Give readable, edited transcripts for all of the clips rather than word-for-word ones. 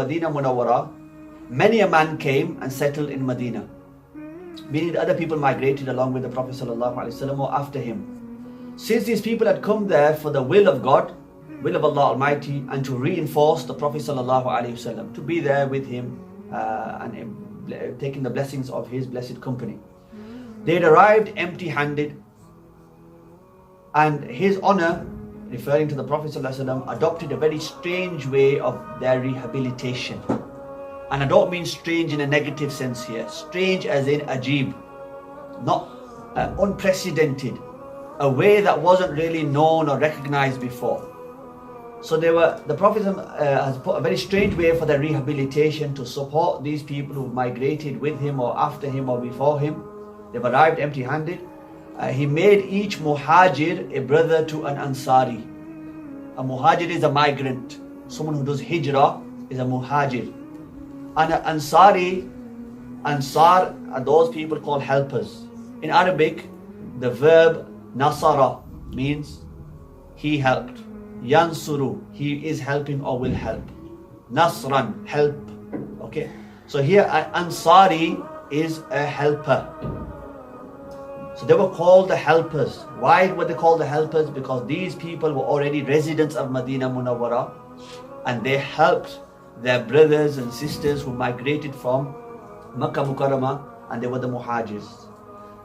Medina Munawwara, many a man came and settled in Medina. Meaning other people migrated along with the Prophet ﷺ or after him. Since these people had come there for the will of God, will of Allah Almighty, and to reinforce the Prophet ﷺ, to be there with him and taking the blessings of his blessed company. They had arrived empty-handed, and his honor, referring to the Prophet ﷺ, adopted a very strange way of their rehabilitation. And I don't mean strange in a negative sense here. Strange as in ajib, not unprecedented, a way that wasn't really known or recognized before. So the Prophet has put a very strange way for their rehabilitation to support these people who migrated with him or after him or before him. They've arrived empty-handed. He made each muhajir a brother to an ansari. A muhajir is a migrant. Someone who does hijrah is a muhajir. And an ansari, ansar are those people called helpers. In Arabic, the verb nasara means he helped. Yansuru, he is helping or will help. Nasran, help. Okay. So here an ansari is a helper. So they were called the helpers. Why were they called the helpers? Because these people were already residents of Medina Munawwara, and they helped their brothers and sisters who migrated from Makkah Mukarramah, and they were the muhajirs.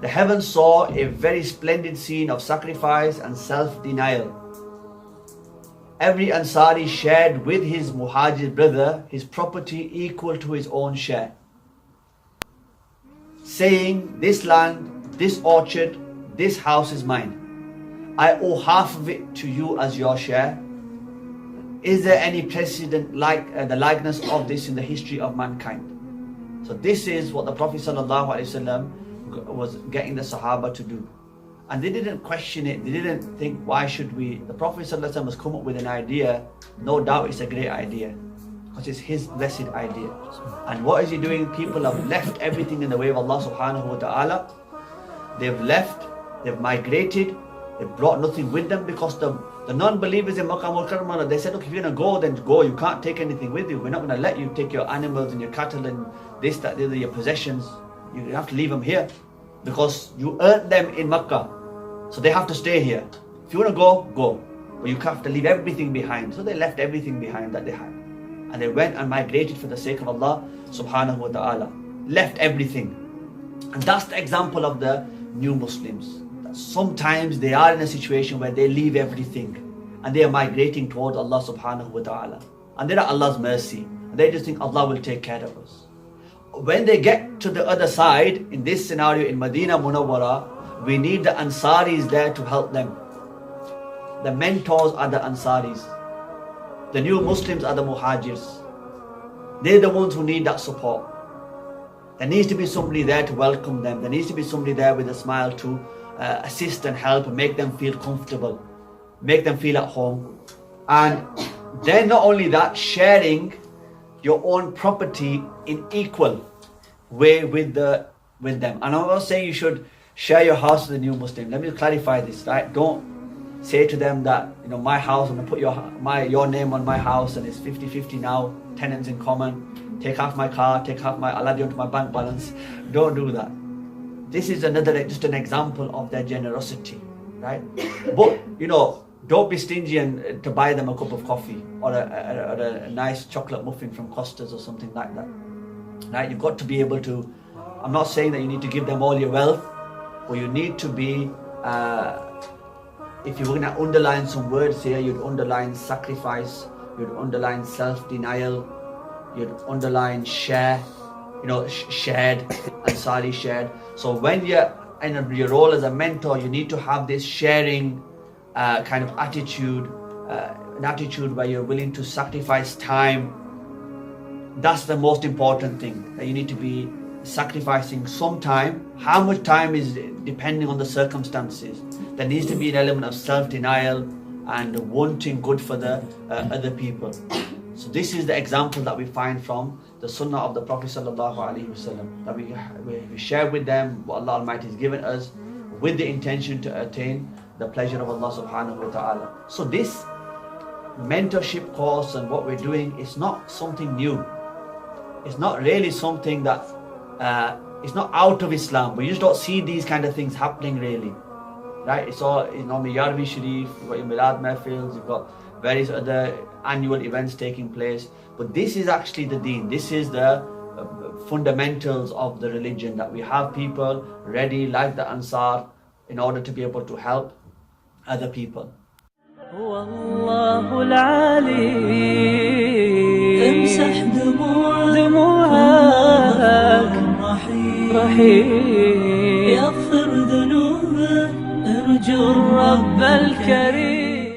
The heavens saw a very splendid scene of sacrifice and self-denial. Every Ansari shared with his muhajir brother his property equal to his own share, saying, "This land, this orchard, this house is mine. I owe half of it to you as your share. Is there any precedent like the likeness of this in the history of mankind?" So this is what the Prophet ﷺ was getting the Sahaba to do. And they didn't question it. They didn't think, why should we? The Prophet ﷺ has come up with an idea. No doubt it's a great idea, because it's his blessed idea. And what is he doing? People have left everything in the way of Allah subhanahu wa ta'ala. They've left, they've migrated, they've brought nothing with them, because the non-believers in Makkah Mukarramah, they said, look, if you're going to go, then go. You can't take anything with you. We're not going to let you take your animals and your cattle and this, that, the other, your possessions. You have to leave them here, because you earned them in Makkah. So they have to stay here. If you want to go, go. But you have to leave everything behind. So they left everything behind that they had. And they went and migrated for the sake of Allah subhanahu wa ta'ala. Left everything. And that's the example of the new Muslims. That sometimes they are in a situation where they leave everything and they are migrating towards Allah subhanahu wa ta'ala. And they're at Allah's mercy. And they just think Allah will take care of us. When they get to the other side, in this scenario in Medina Munawwara, we need the Ansaris there to help them. The mentors are the Ansaris. The new Muslims are the Muhajirs. They're the ones who need that support. There needs to be somebody there to welcome them. There needs to be somebody there with a smile to assist and help and make them feel comfortable, make them feel at home. And then not only that, sharing your own property in equal way with them. And I'm not saying you should share your house with a new Muslim. Let me clarify this, right? Don't say to them that, my house, I'm going to put your name on my house and it's 50-50 now, tenants in common. Take half my car, I'll add you onto my bank balance. Don't do that. This is just an example of their generosity, right? But, don't be stingy and to buy them a cup of coffee or a nice chocolate muffin from Costa's or something like that. Right? You've got to be able to, I'm not saying that you need to give them all your wealth, but you need to be, if you were going to underline some words here, you'd underline sacrifice, you'd underline self-denial, you'd underline share, shared, Ansari shared. So when you're in your role as a mentor, you need to have this sharing kind of attitude, an attitude where you're willing to sacrifice time. That's the most important thing, that you need to be sacrificing some time. How much time is depending on the circumstances. There needs to be an element of self-denial and wanting good for the other people. So this is the example that we find from the Sunnah of the Prophet ﷺ, that we share with them what Allah Almighty has given us with the intention to attain the pleasure of Allah subhanahu wa ta'ala. So this mentorship course and what we're doing is not something new. It's not really something that it's not out of Islam, but you just don't see these kind of things happening really, right? It's all, you know, Yarvi Sharif, you've got your Milad Mehfils, you've got various other annual events taking place, but this is actually the deen. This is the fundamentals of the religion, that we have people ready like the Ansar in order to be able to help other people. والله العلي امسح دموعك رحيم